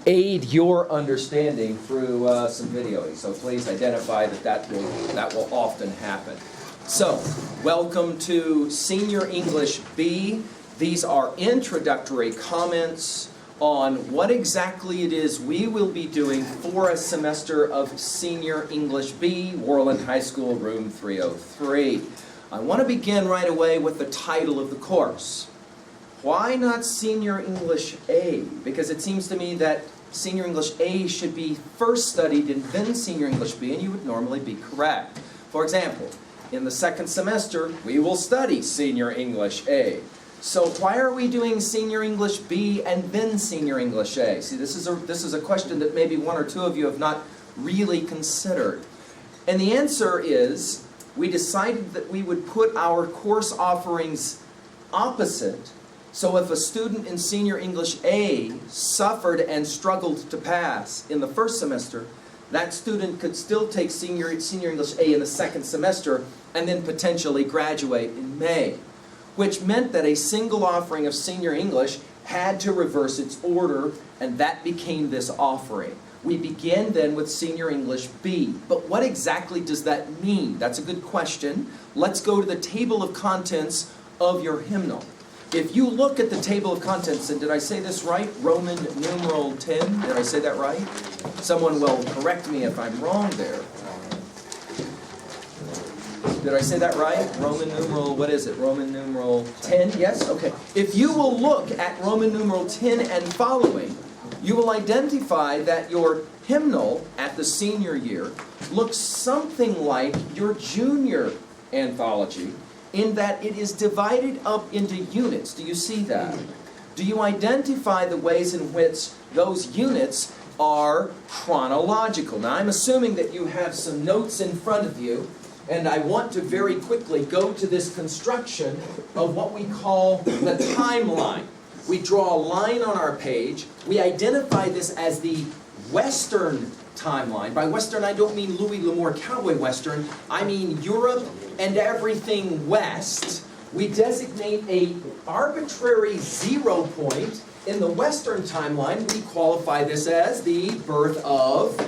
aid your understanding through some videoing. So please identify that will often happen. So, welcome to Senior English B. These are introductory comments on what exactly it is we will be doing for a semester of Senior English B, Worland High School, room 303. I want to begin right away with the title of the course. Why not Senior English A? Because it seems to me that Senior English A should be first studied and then Senior English B, and you would normally be correct. For example, in the second semester, we will study Senior English A. So why are we doing Senior English B and then Senior English A? See, this is a question that maybe one or two of you have not really considered. And the answer is, we decided that we would put our course offerings opposite. So if a student in Senior English A suffered and struggled to pass in the first semester, that student could still take Senior English A in the second semester and then potentially graduate in May. Which meant that a single offering of Senior English had to reverse its order, and that became this offering. We begin then with Senior English B. But what exactly does that mean? That's a good question. Let's go to the table of contents of your hymnal. If you look at the table of contents, and did I say this right? Roman numeral 10, did I say that right? Someone will correct me if I'm wrong there. Did I say that right? Roman numeral, what is it? Roman numeral 10, yes? Okay. If you will look at Roman numeral 10 and following, you will identify that your hymnal at the senior year looks something like your junior anthology in that it is divided up into units. Do you see that? Do you identify the ways in which those units are chronological? Now, I'm assuming that you have some notes in front of you, and I want to very quickly go to this construction of what we call the timeline. We draw a line on our page. We identify this as the Western timeline. By Western, I don't mean Louis L'Amour cowboy Western. I mean Europe and everything west. We designate an arbitrary 0 point in the Western timeline. We qualify this as the birth of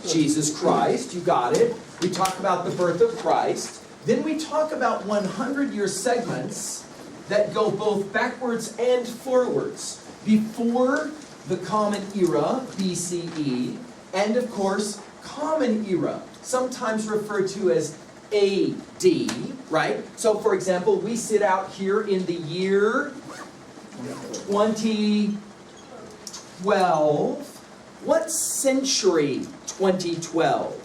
Jesus Christ. You got it. We talk about the birth of Christ. Then we talk about 100-year segments that go both backwards and forwards. Before the Common Era, BCE, and of course, Common Era, sometimes referred to as AD, right? So for example, we sit out here in the year 2012. What century 2012?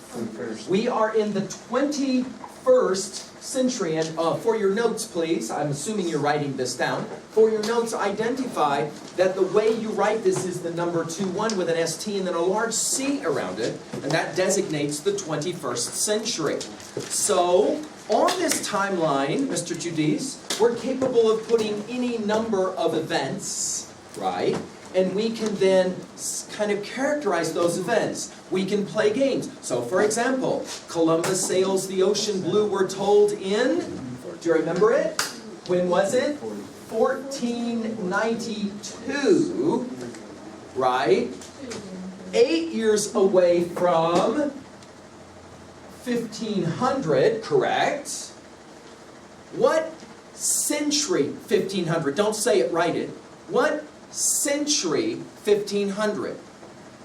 We are in the 21st century, and for your notes, please, I'm assuming you're writing this down. For your notes, identify that the way you write this is the number 21 with an ST and then a large C around it, and that designates the 21st century. So, on this timeline, Mr. Judice, we're capable of putting any number of events, right? And we can then kind of characterize those events. We can play games. So, for example, Columbus sails the ocean blue, we're told in, do you remember it? When was it? 1492, right? 8 years away from 1500, correct? What century 1500? Don't say it, write it. What century 1500?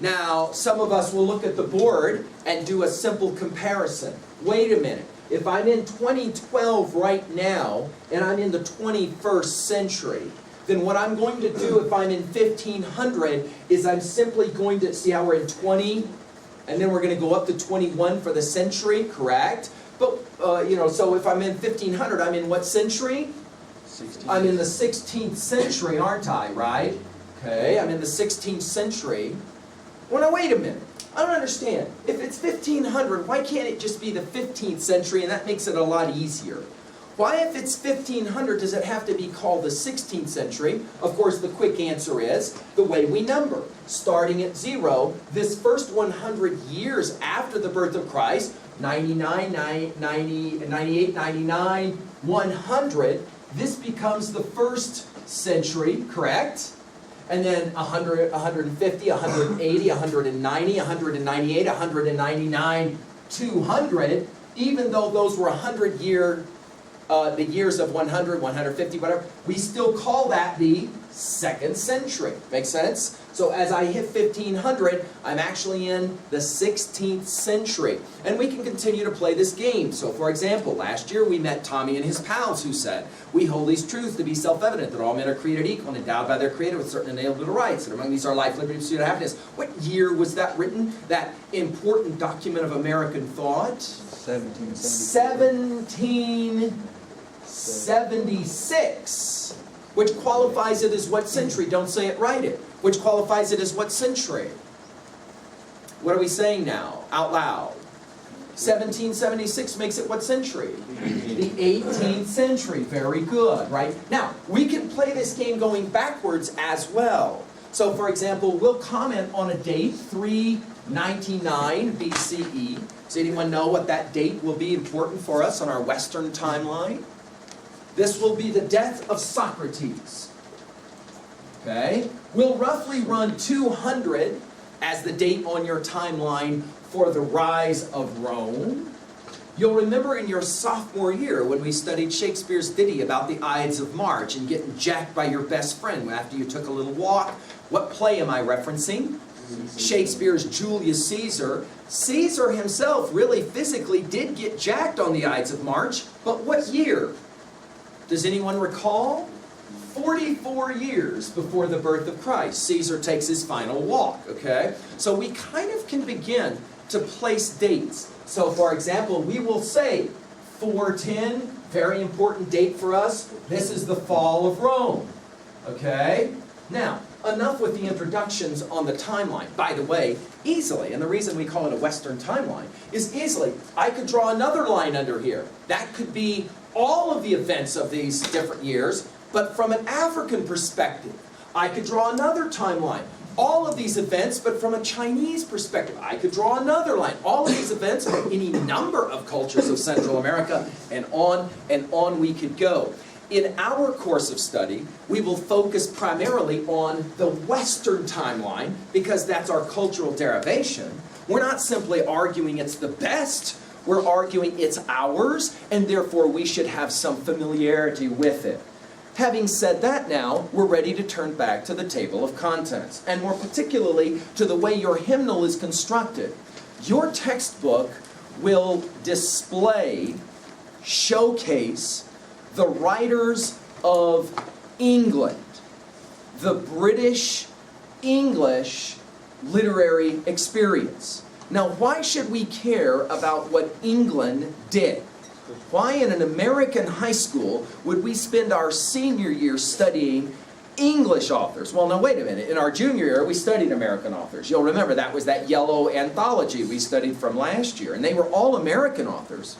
Now, some of us will look at the board and do a simple comparison. Wait a minute. If I'm in 2012 right now, and I'm in the 21st century, then what I'm going to do if I'm in 1500 is I'm simply going to, see how we're in 20, and then we're going to go up to 21 for the century, correct? But, so if I'm in 1500, I'm in what century? 16th. I'm in the 16th century, aren't I, right? Okay, I'm in the 16th century. Well, now wait a minute. I don't understand. If it's 1500, why can't it just be the 15th century, and that makes it a lot easier? Why, if it's 1500, does it have to be called the 16th century? Of course, the quick answer is the way we number. Starting at 0, this first 100 years after the birth of Christ, 99, 90, 98, 99, 100, this becomes the first century, correct? and then 100, 150, 180, 190, 198, 199, 200, even though those were 100-year, the years of 100, 150, whatever, we still call that the 2nd century. Make sense? So as I hit 1500, I'm actually in the 16th century. And we can continue to play this game. So for example, last year we met Tommy and his pals who said, "We hold these truths to be self-evident, that all men are created equal and endowed by their Creator with certain inalienable rights, and among these are life, liberty, pursuit of happiness." What year was that written? That important document of American thought? 1776. Which qualifies it as what century? Don't say it, write it. Which qualifies it as what century? What are we saying now, out loud? 1776 makes it what century? The 18th century. Very good, right? Now, we can play this game going backwards as well. So, for example, we'll comment on a date, 399 BCE. Does anyone know what that date will be important for us on our Western timeline? This will be the death of Socrates. Okay? We'll roughly run 200 as the date on your timeline for the rise of Rome. You'll remember in your sophomore year when we studied Shakespeare's ditty about the Ides of March and getting jacked by your best friend after you took a little walk. What play am I referencing? Shakespeare's Julius Caesar. Caesar himself really physically did get jacked on the Ides of March, but what year? Does anyone recall? 44 years before the birth of Christ, Caesar takes his final walk, okay? So we kind of can begin to place dates. So for example, we will say 410, very important date for us. This is the fall of Rome, okay? Now, enough with the introductions on the timeline. By the way, easily, and the reason we call it a Western timeline is easily, I could draw another line under here. That could be all of the events of these different years, but from an African perspective. I could draw another timeline. All of these events, but from a Chinese perspective. I could draw another line. All of these events from any number of cultures of Central America, and on we could go. In our course of study, we will focus primarily on the Western timeline, because that's our cultural derivation. We're not simply arguing it's the best. We're arguing it's ours, and therefore we should have some familiarity with it. Having said that now, we're ready to turn back to the table of contents, and more particularly to the way your hymnal is constructed. Your textbook will display, showcase the writers of England, the British English literary experience. Now, why should we care about what England did? Why in an American high school would we spend our senior year studying English authors? Well, now wait a minute. In our junior year, we studied American authors. You'll remember that was that yellow anthology we studied from last year, and they were all American authors.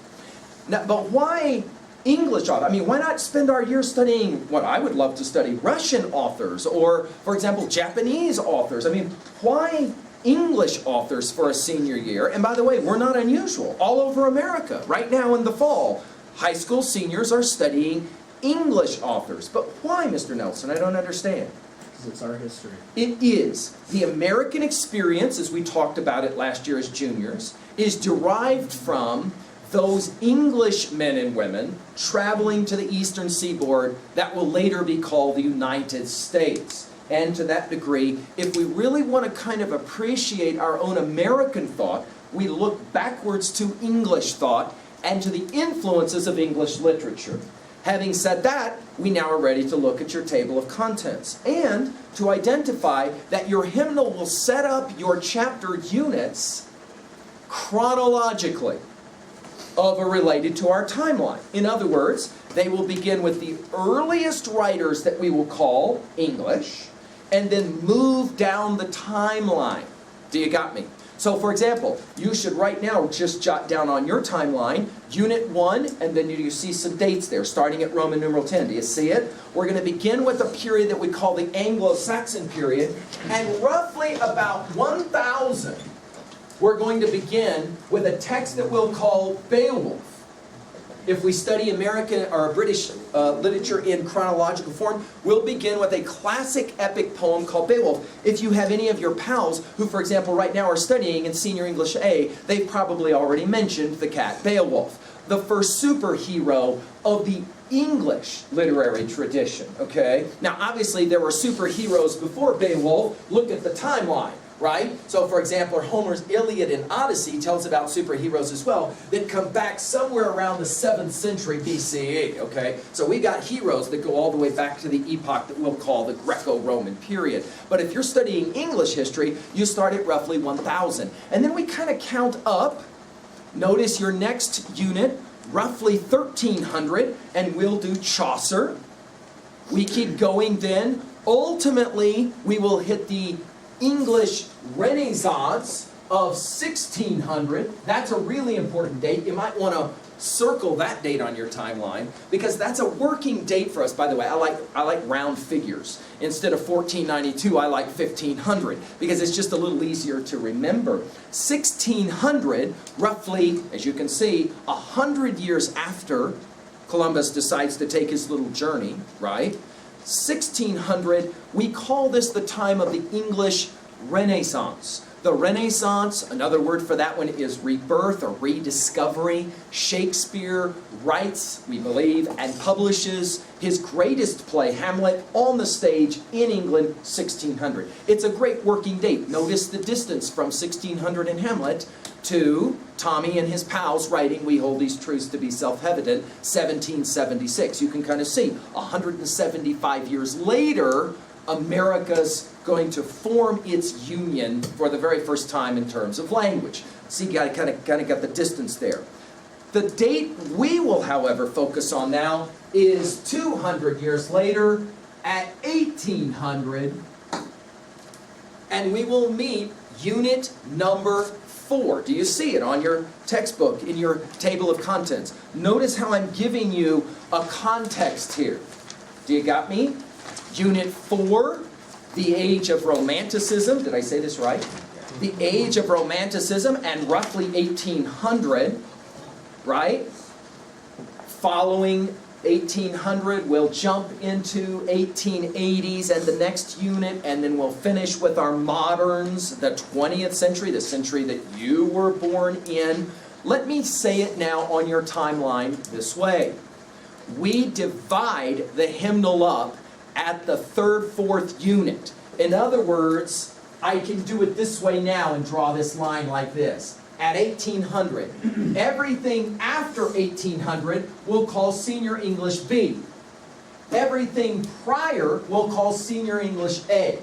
Now, but why English authors? I mean, why not spend our year studying what I would love to study, Russian authors, or, for example, Japanese authors? I mean, why English authors for a senior year? And by the way, we're not unusual. All over America, right now in the fall, high school seniors are studying English authors. But why, Mr. Nelson? I don't understand. Because it's our history. It is. The American experience, as we talked about it last year as juniors, is derived from those English men and women traveling to the eastern seaboard that will later be called the United States. And to that degree, if we really want to kind of appreciate our own American thought, we look backwards to English thought and to the influences of English literature. Having said that, we now are ready to look at your table of contents and to identify that your hymnal will set up your chapter units chronologically related to our timeline. In other words, they will begin with the earliest writers that we will call English, and then move down the timeline. Do you got me? So for example, you should right now just jot down on your timeline, Unit 1, and then you see some dates there, starting at Roman numeral 10. Do you see it? We're going to begin with a period that we call the Anglo-Saxon period, and roughly about 1000, we're going to begin with a text that we'll call Beowulf. if we study American or British literature in chronological form, we'll begin with a classic epic poem called Beowulf. If you have any of your pals who, for example, right now are studying in Senior English A, they've probably already mentioned the cat Beowulf, the first superhero of the English literary tradition, okay? Now, obviously, there were superheroes before Beowulf. Look at the timeline, right? So, for example, Homer's Iliad and Odyssey tells about superheroes as well that come back somewhere around the 7th century BCE, okay? So we got heroes that go all the way back to the epoch that we'll call the Greco-Roman period. But if you're studying English history, you start at roughly 1000. And then we kind of count up. Notice your next unit, roughly 1300, and we'll do Chaucer. We keep going then. Ultimately, we will hit the English Renaissance of 1600. That's a really important date. You might want to circle that date on your timeline because that's a working date for us. By the way, I like round figures. Instead of 1492, I like 1500 because it's just a little easier to remember. 1600, roughly, as you can see, 100 years after Columbus decides to take his little journey, right? 1600, we call this the time of the English Renaissance. The Renaissance, another word for that one is rebirth or rediscovery. Shakespeare writes, we believe, and publishes his greatest play, Hamlet, on the stage in England, 1600. It's a great working date. Notice the distance from 1600 in Hamlet to Tommy and his pals writing We Hold These Truths to Be Self-Evident, 1776. You can kind of see, 175 years later, America's going to form its union for the very first time in terms of language. See, you kind of got the distance there. The date we will, however, focus on now is 200 years later at 1800, and we will meet unit number 4. Do you see it on your textbook, in your table of contents? Notice how I'm giving you a context here. Do you got me? Unit 4, the age of Romanticism. Did I say this right? The age of Romanticism and roughly 1800, right? Following 1800, we'll jump into 1880s and the next unit, and then we'll finish with our moderns, the 20th century, the century that you were born in. Let me say it now on your timeline this way. We divide the hymnal up at the 3rd, 4th unit. In other words, I can do it this way now and draw this line like this. At 1800, everything after 1800 we'll call Senior English B. Everything prior we'll call Senior English A.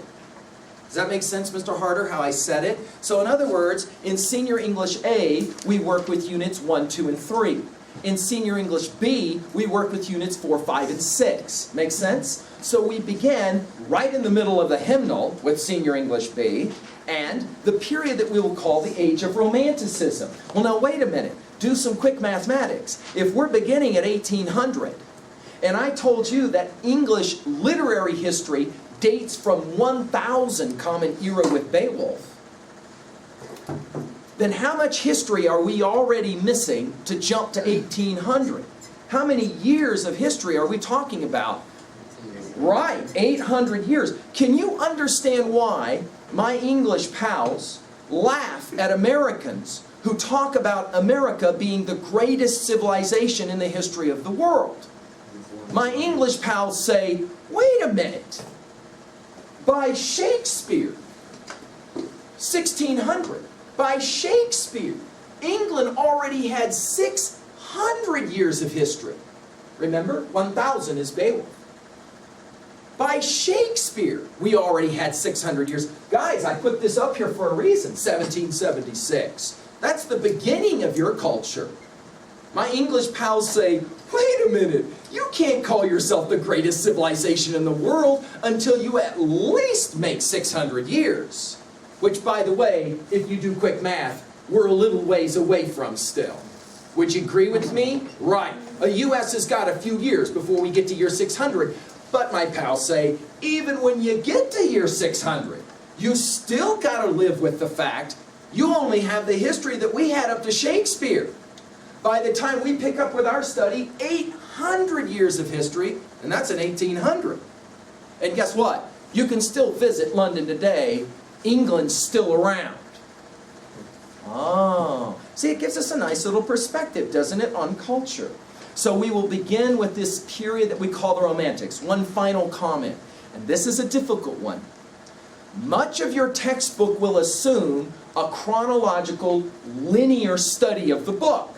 Does that make sense, Mr. Harder, how I said it? So in other words, in Senior English A, we work with units 1, 2, and 3. In Senior English B, we work with units 4, 5, and 6. Make sense? So we began right in the middle of the hymnal with Senior English B, and the period that we will call the Age of Romanticism. Well, now wait a minute. Do some quick mathematics. If we're beginning at 1800, and I told you that English literary history dates from 1000 Common Era with Beowulf, then how much history are we already missing to jump to 1800? How many years of history are we talking about? Right, 800 years. Can you understand why my English pals laugh at Americans who talk about America being the greatest civilization in the history of the world? My English pals say, wait a minute, by Shakespeare, 1600, by Shakespeare, England already had 600 years of history. Remember, 1000 is Beowulf. By Shakespeare, we already had 600 years. Guys, I put this up here for a reason, 1776. That's the beginning of your culture. My English pals say, wait a minute, you can't call yourself the greatest civilization in the world until you at least make 600 years. Which, by the way, if you do quick math, we're a little ways away from still. Would you agree with me? Right. The U.S. has got a few years before we get to year 600. But my pals say, even when you get to year 600, you still got to live with the fact you only have the history that we had up to Shakespeare. By the time we pick up with our study, 800 years of history, and that's in 1800. And guess what? You can still visit London today. England's still around. Oh, see, it gives us a nice little perspective, doesn't it, on culture. So we will begin with this period that we call the Romantics. One final comment, and this is a difficult one. Much of your textbook will assume a chronological, linear study of the book.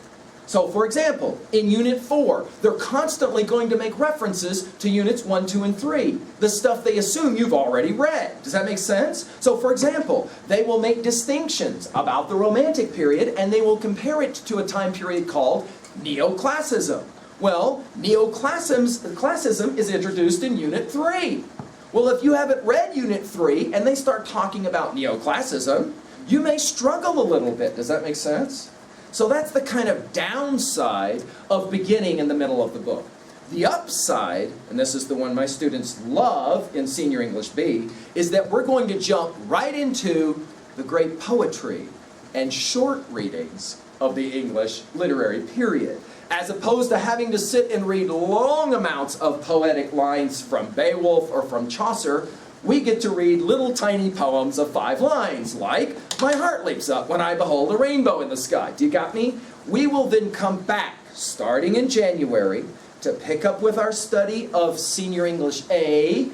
So, for example, in Unit 4, they're constantly going to make references to Units 1, 2, and 3. The stuff they assume you've already read. Does that make sense? So, for example, they will make distinctions about the Romantic period, and they will compare it to a time period called Neoclassicism. Well, Neoclassicism is introduced in Unit 3. Well, if you haven't read Unit 3, and they start talking about Neoclassicism, you may struggle a little bit. Does that make sense? So that's the kind of downside of beginning in the middle of the book. The upside, and this is the one my students love in Senior English B, is that we're going to jump right into the great poetry and short readings of the English literary period, as opposed to having to sit and read long amounts of poetic lines from Beowulf or from Chaucer. We get to read little tiny poems of 5 lines, like, "My heart leaps up when I behold a rainbow in the sky." Do you got me? We will then come back, starting in January, to pick up with our study of Senior English A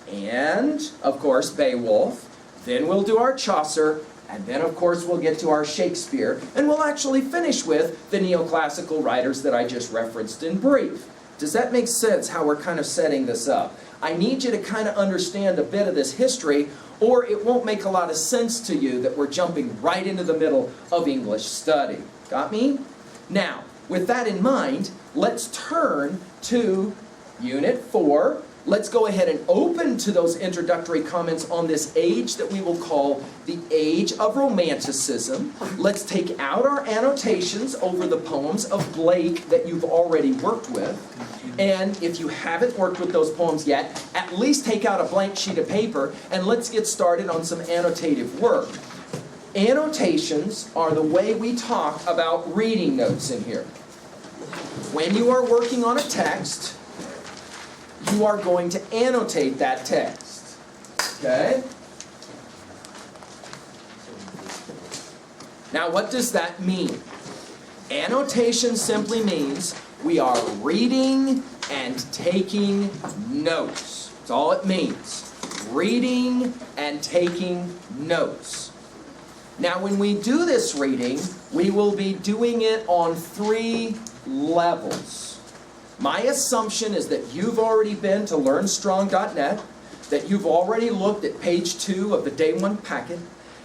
and, of course, Beowulf. Then we'll do our Chaucer, and then, of course, we'll get to our Shakespeare, and we'll actually finish with the neoclassical writers that I just referenced in brief. Does that make sense, how we're kind of setting this up? I need you to kind of understand a bit of this history, or it won't make a lot of sense to you that we're jumping right into the middle of English study. Got me? Now, with that in mind, let's turn to Unit 4. Let's go ahead and open to those introductory comments on this age that we will call the Age of Romanticism. Let's take out our annotations over the poems of Blake that you've already worked with. And if you haven't worked with those poems yet, at least take out a blank sheet of paper and let's get started on some annotative work. Annotations are the way we talk about reading notes in here. When you are working on a text, you are going to annotate that text. Okay? Now, what does that mean? Annotation simply means we are reading and taking notes. That's all it means. Reading and taking notes. Now, when we do this reading, we will be doing it on 3 levels. My assumption is that you've already been to LearnStrong.net, that you've already looked at page 2 of the Day 1 packet,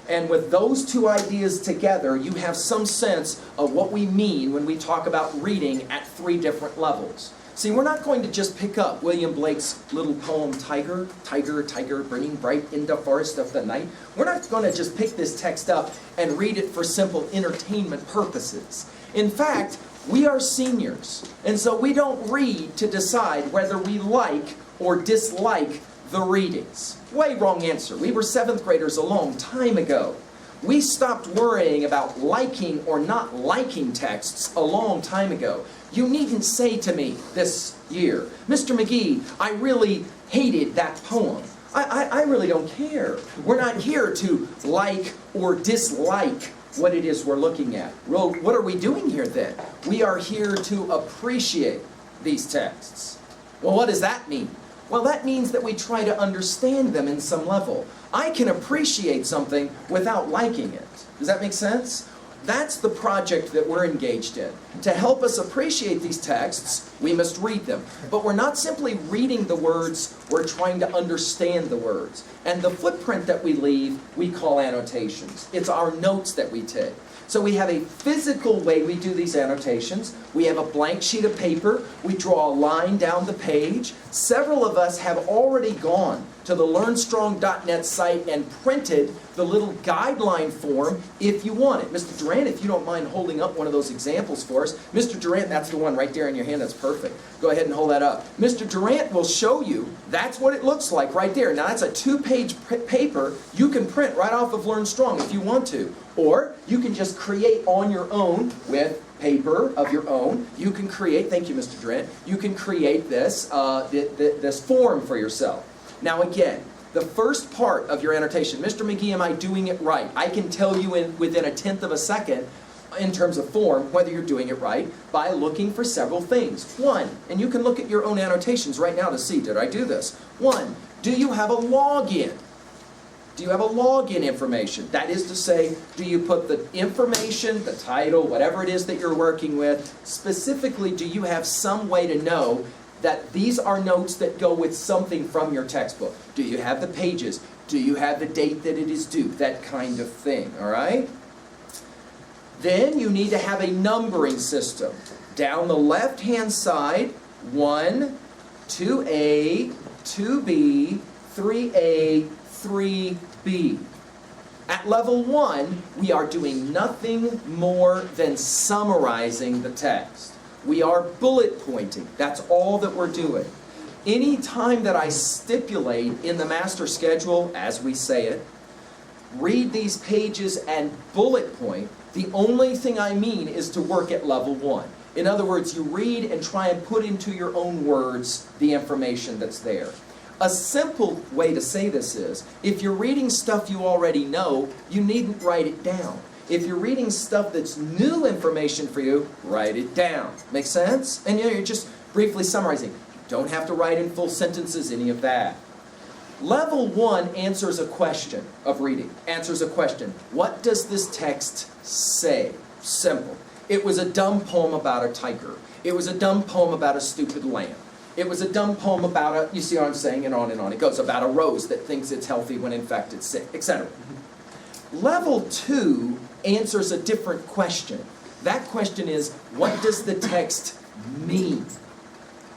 and with those 2 ideas together, you have some sense of what we mean when we talk about reading at 3 different levels. See, we're not going to just pick up William Blake's little poem, Tiger, Tiger, Tiger, burning bright in the forest of the night. We're not going to just pick this text up and read it for simple entertainment purposes. In fact, we are seniors, and so we don't read to decide whether we like or dislike the readings. Way wrong answer. We were 7th graders a long time ago. We stopped worrying about liking or not liking texts a long time ago. You needn't say to me this year, "Mr. McGee, I really hated that poem." I really don't care. We're not here to like or dislike what it is we're looking at. Well, what are we doing here then? We are here to appreciate these texts. Well, what does that mean? Well, that means that we try to understand them in some level. I can appreciate something without liking it. Does that make sense? That's the project that we're engaged in. To help us appreciate these texts, we must read them. But we're not simply reading the words, we're trying to understand the words. And the footprint that we leave, we call annotations. It's our notes that we take. So we have a physical way we do these annotations. We have a blank sheet of paper. We draw a line down the page. Several of us have already gone to the LearnStrong.net site and printed the little guideline form if you want it. Mr. Durant, if you don't mind holding up one of those examples for us. Mr. Durant, that's the one right there in your hand. That's perfect. Go ahead and hold that up. Mr. Durant will show you that's what it looks like right there. Now that's a 2-page paper you can print right off of Learn Strong if you want to. Or you can just create on your own with paper of your own. You can create, thank you Mr. Durant, you can create this, this form for yourself. Now again, the first part of your annotation, Mr. McGee, am I doing it right? I can tell you within a tenth of a second in terms of form whether you're doing it right by looking for several things. One, and you can look at your own annotations right now to see, did I do this? One, do you have a login? Do you have a login information? That is to say, do you put the information, the title, whatever it is that you're working with, specifically do you have some way to know that these are notes that go with something from your textbook? Do you have the pages? Do you have the date that it is due? That kind of thing, all right? Then you need to have a numbering system. Down the left-hand side, 1, 2A, 2B, 3A, 3B. At level 1, we are doing nothing more than summarizing the text. We are bullet pointing. That's all that we're doing. Any time that I stipulate in the master schedule, as we say it, read these pages and bullet point, the only thing I mean is to work at level 1. In other words, you read and try and put into your own words the information that's there. A simple way to say this is, if you're reading stuff you already know, you needn't write it down. If you're reading stuff that's new information for you, write it down. Make sense? And you're just briefly summarizing. You don't have to write in full sentences, any of that. Level 1 answers a question of reading. Answers a question. What does this text say? Simple. It was a dumb poem about a tiger. It was a dumb poem about a stupid lamb. It was a dumb poem about a, you see what I'm saying, and on it goes, about a rose that thinks it's healthy when in fact it's sick, etc. Level 2 answers a different question. That question is, what does the text mean?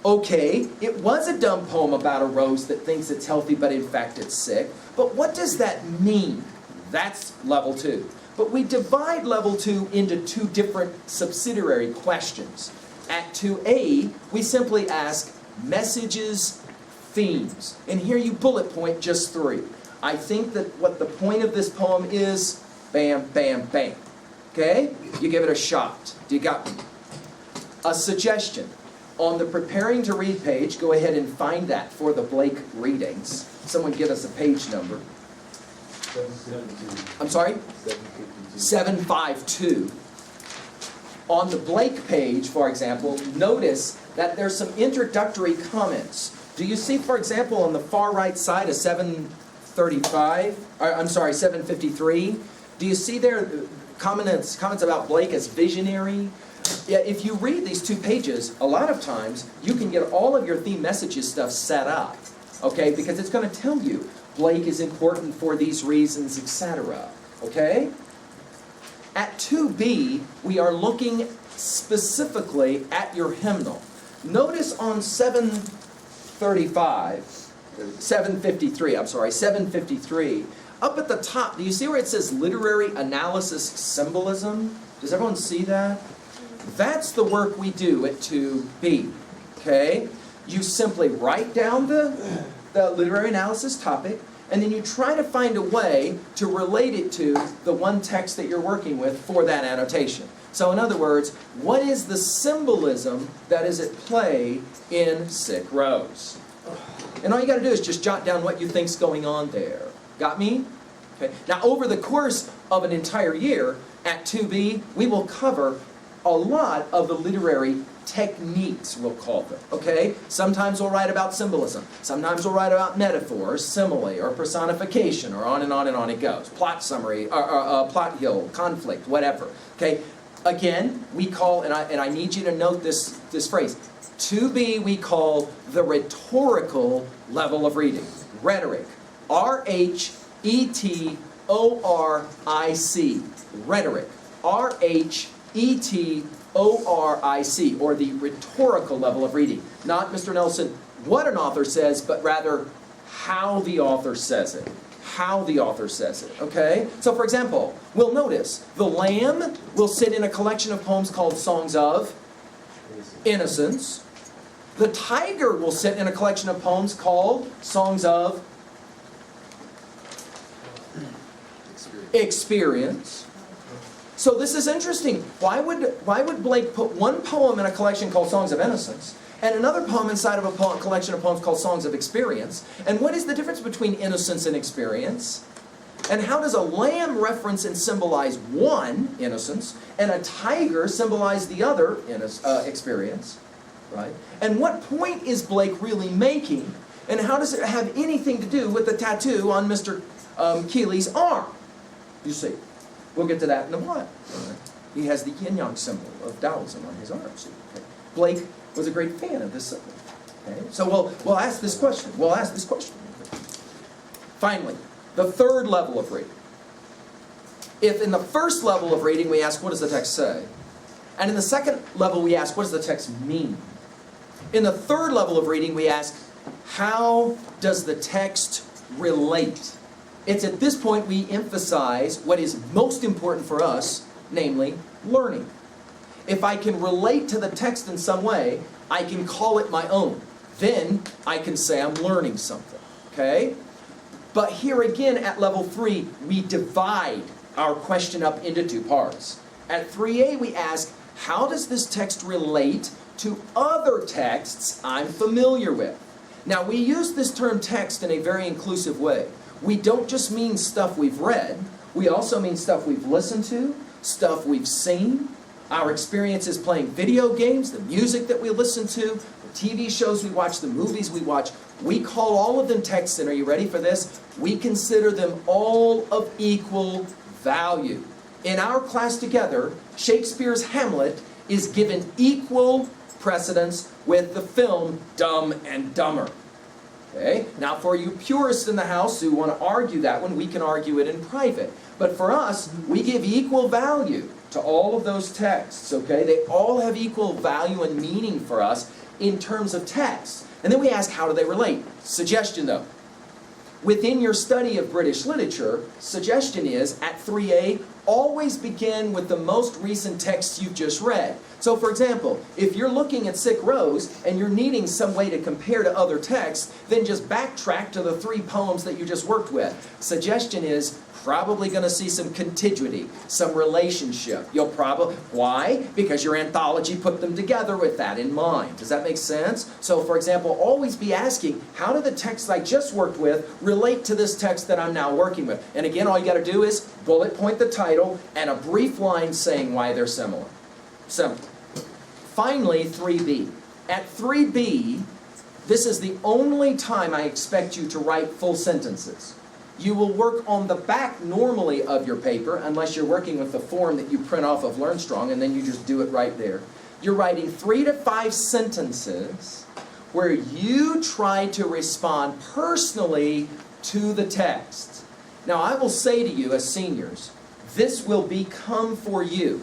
Okay, it was a dumb poem about a rose that thinks it's healthy but in fact it's sick, but what does that mean? That's level 2. But we divide level 2 into 2 different subsidiary questions. At 2A, we simply ask messages, themes. And here you bullet point just 3. I think that what the point of this poem is, bam, bam, bam. Okay? You give it a shot. Do you got me? A suggestion. On the preparing to read page, go ahead and find that for the Blake readings. Someone give us a page number. 752. I'm sorry? 752. On the Blake page, for example, notice that there's some introductory comments. Do you see, for example, on the far right side of 753? Do you see there comments about Blake as visionary? Yeah, if you read these 2 pages, a lot of times you can get all of your theme messages stuff set up, okay? Because it's going to tell you Blake is important for these reasons, etc. Okay? At 2B, we are looking specifically at your hymnal. Notice on 753, up at the top, do you see where it says literary analysis symbolism? Does everyone see that? That's the work we do at 2B, okay? You simply write down the literary analysis topic, and then you try to find a way to relate it to the one text that you're working with for that annotation. So in other words, what is the symbolism that is at play in Sick Rose? And all you got to do is just jot down what you think's going on there. Got me? Okay. Now over the course of an entire year, at 2B, we will cover a lot of the literary techniques, we'll call them, okay? Sometimes we'll write about symbolism. Sometimes we'll write about metaphor, or simile, or personification, or on and on and on it goes. Plot summary, or plot hill, conflict, whatever, okay? Again, we call, and I need you to note this phrase, 2B we call the rhetorical level of reading. Rhetoric. R-H-E-T-O-R-I-C. Rhetoric. R-H-E-T-O-R-I-C, or the rhetorical level of reading. Not, Mr. Nelson, what an author says, but rather how the author says it. How the author says it, okay? So, for example, we'll notice the Lamb will sit in a collection of poems called Songs of Innocence. The tiger will sit in a collection of poems called Songs of Experience. So this is interesting. Why would Blake put one poem in a collection called Songs of Innocence and another poem inside of a collection of poems called Songs of Experience? And what is the difference between innocence and experience? And how does a lamb reference and symbolize one, innocence, and a tiger symbolize the other, experience? Right? And what point is Blake really making? And how does it have anything to do with the tattoo on Mr. Keeley's arm? You see. We'll get to that in a while. Right? He has the yin-yang symbol of Taoism on his arm. See? Okay. Blake was a great fan of this symbol. Okay? So we'll ask this question. Finally, the third level of reading. If in the first level of reading we ask, what does the text say? And in the second level we ask, what does the text mean? In the third level of reading we ask, how does the text relate? It's at this point we emphasize what is most important for us, namely learning. If I can relate to the text in some way, I can call it my own. Then I can say I'm learning something. Okay? But here again at level 3, we divide our question up into two parts. At 3A we ask, how does this text relate to other texts I'm familiar with? Now we use this term text in a very inclusive way. We don't just mean stuff we've read, we also mean stuff we've listened to, stuff we've seen, our experiences playing video games, the music that we listen to, the TV shows we watch, the movies we watch. We call all of them texts, and are you ready for this? We consider them all of equal value. In our class together, Shakespeare's Hamlet is given equal precedence with the film Dumb and Dumber. Okay? Now for you purists in the house who want to argue that one, we can argue it in private. But for us, we give equal value to all of those texts. Okay? They all have equal value and meaning for us in terms of text. And then we ask, how do they relate? Suggestion though. Within your study of British literature, suggestion is, at 3A, always begin with the most recent texts you've just read. So for example, if you're looking at Sick Rose and you're needing some way to compare to other texts, then just backtrack to the 3 poems that you just worked with. Suggestion is, probably going to see some contiguity, some relationship. You'll probably, why? Because your anthology put them together with that in mind. Does that make sense? So for example, always be asking, how do the texts I just worked with relate to this text that I'm now working with? And again, all you got to do is bullet point the title and a brief line saying why they're similar. Simple. Finally, 3B. At 3B, this is the only time I expect you to write full sentences. You will work on the back normally of your paper, unless you're working with the form that you print off of LearnStrong, and then you just do it right there. You're writing 3 to 5 sentences where you try to respond personally to the text. Now, I will say to you as seniors, this will become for you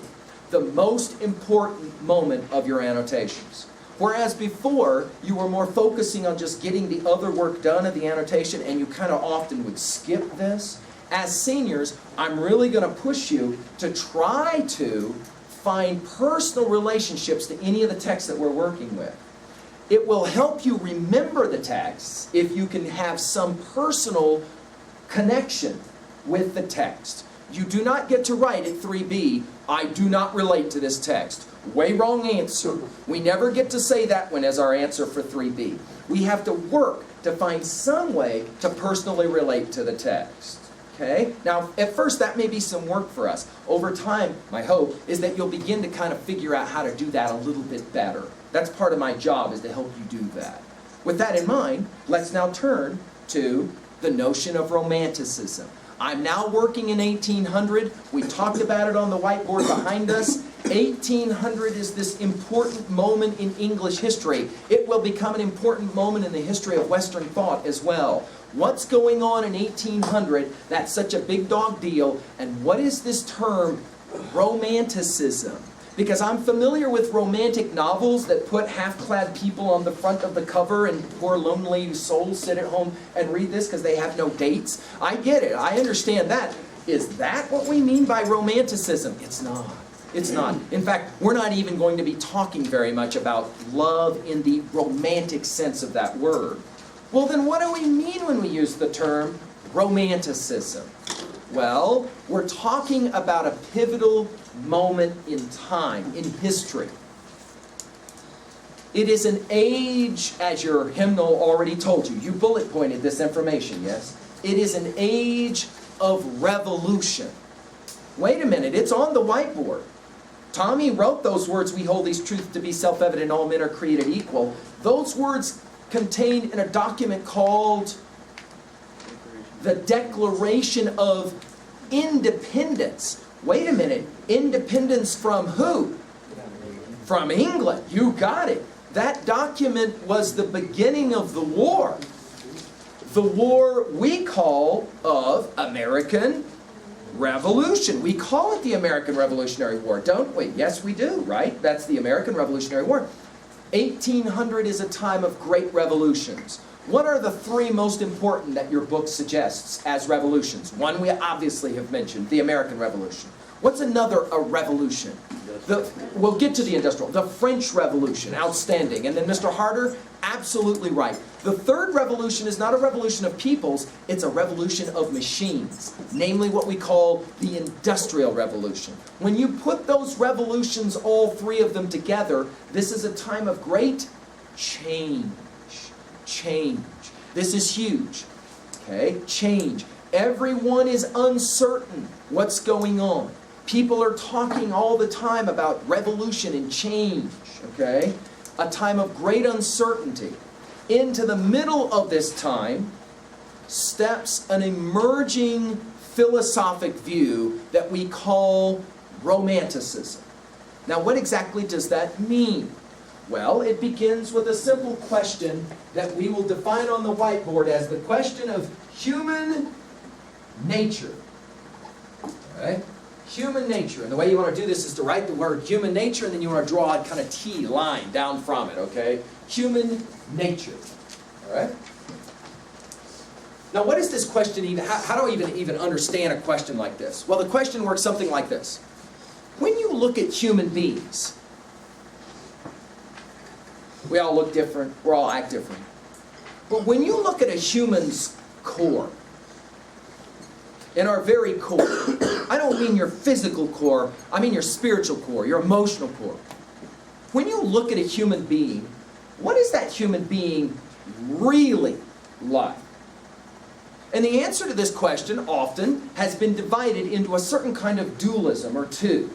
the most important moment of your annotations. Whereas before, you were more focusing on just getting the other work done of the annotation, and you kind of often would skip this. As seniors, I'm really going to push you to try to find personal relationships to any of the texts that we're working with. It will help you remember the texts if you can have some personal connection with the text. You do not get to write at 3B, I do not relate to this text. Way wrong answer. We never get to say that one as our answer for 3B. We have to work to find some way to personally relate to the text. Okay? Now, at first that may be some work for us. Over time, my hope is that you'll begin to kind of figure out how to do that a little bit better. That's part of my job, is to help you do that. With that in mind, let's now turn to the notion of Romanticism. I'm now working in 1800. We talked about it on the whiteboard behind us. 1800 is this important moment in English history. It will become an important moment in the history of Western thought as well. What's going on in 1800 that's such a big dog deal? And what is this term, Romanticism? Because I'm familiar with romantic novels that put half-clad people on the front of the cover and poor lonely souls sit at home and read this because they have no dates. I get it. I understand that. Is that what we mean by Romanticism? It's not. It's not. In fact, we're not even going to be talking very much about love in the romantic sense of that word. Well, then what do we mean when we use the term Romanticism? Well, we're talking about a pivotal moment in time, in history. It is an age, as your hymnal already told you. You bullet pointed this information, yes? It is an age of revolution. Wait a minute, it's on the whiteboard. Tommy wrote those words, "We hold these truths to be self-evident, all men are created equal." Those words contained in a document called the Declaration of Independence. Wait a minute, independence from who? From England. You got it. That document was the beginning of the war. The war we call of American Revolution. We call it the American Revolutionary War, don't we? Yes, we do, right? That's the American Revolutionary War. 1800 is a time of great revolutions. What are the three most important that your book suggests as revolutions? One we obviously have mentioned, the American Revolution. What's another a revolution? We'll get to the industrial. The French Revolution, outstanding. And then Mr. Harder, absolutely right. The third revolution is not a revolution of peoples, it's a revolution of machines. Namely what we call the Industrial Revolution. When you put those revolutions, all three of them together, this is a time of great change. Change. This is huge. Okay? Change. Everyone is uncertain what's going on. People are talking all the time about revolution and change, okay? A time of great uncertainty. Into the middle of this time steps an emerging philosophic view that we call Romanticism. Now, what exactly does that mean? Well, it begins with a simple question that we will define on the whiteboard as the question of human nature. Okay? Human nature. And the way you want to do this is to write the word human nature, and then you want to draw a kind of T line down from it, okay? Human nature. All right? Now, what is this question even? How do I even understand a question like this? Well, the question works something like this. When you look at human beings, we all look different, we all act different. But when you look at a human's core, in our very core, I don't mean your physical core, I mean your spiritual core, your emotional core. When you look at a human being, what is that human being really like? And the answer to this question often has been divided into a certain kind of dualism or two.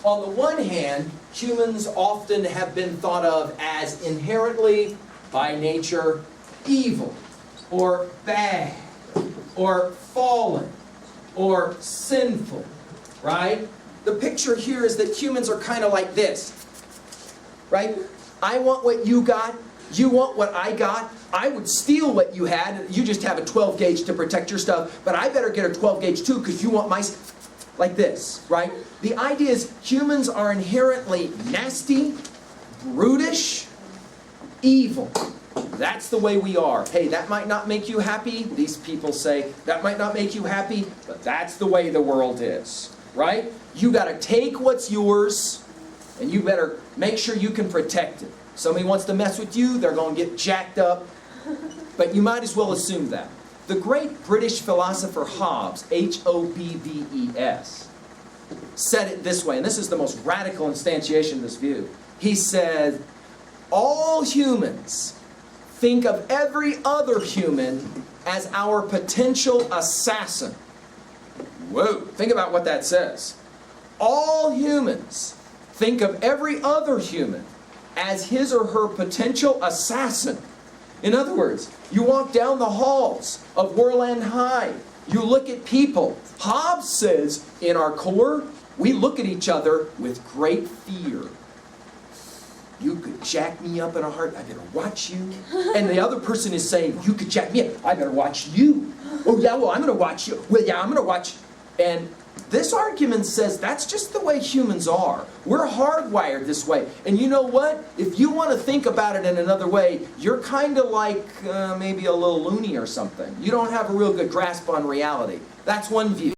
On the one hand, humans often have been thought of as inherently, by nature, evil, or bad, or fallen, or sinful, right? The picture here is that humans are kind of like this, right? I want what you got, you want what I got, I would steal what you had, you just have a 12 gauge to protect your stuff, but I better get a 12 gauge too because you want my, like this, right? The idea is humans are inherently nasty, brutish, evil. That's the way we are. Hey, that might not make you happy. These people say, that might not make you happy, but that's the way the world is, right? You got to take what's yours, and you better make sure you can protect it. Somebody wants to mess with you, they're going to get jacked up, but you might as well assume that. The great British philosopher Hobbes, Hobbes, said it this way, and this is the most radical instantiation of this view. He said, all humans think of every other human as our potential assassin. Whoa, think about what that says. All humans think of every other human as his or her potential assassin. In other words, you walk down the halls of Worland High, you look at people. Hobbes says, in our core, we look at each other with great fear. You could jack me up in a heart, I better watch you. And the other person is saying, you could jack me up, I better watch you. Oh yeah, well I'm going to watch you. Well yeah, I'm going to watch. And this argument says that's just the way humans are. We're hardwired this way. And you know what? If you want to think about it in another way, you're kind of like maybe a little loony or something. You don't have a real good grasp on reality. That's one view.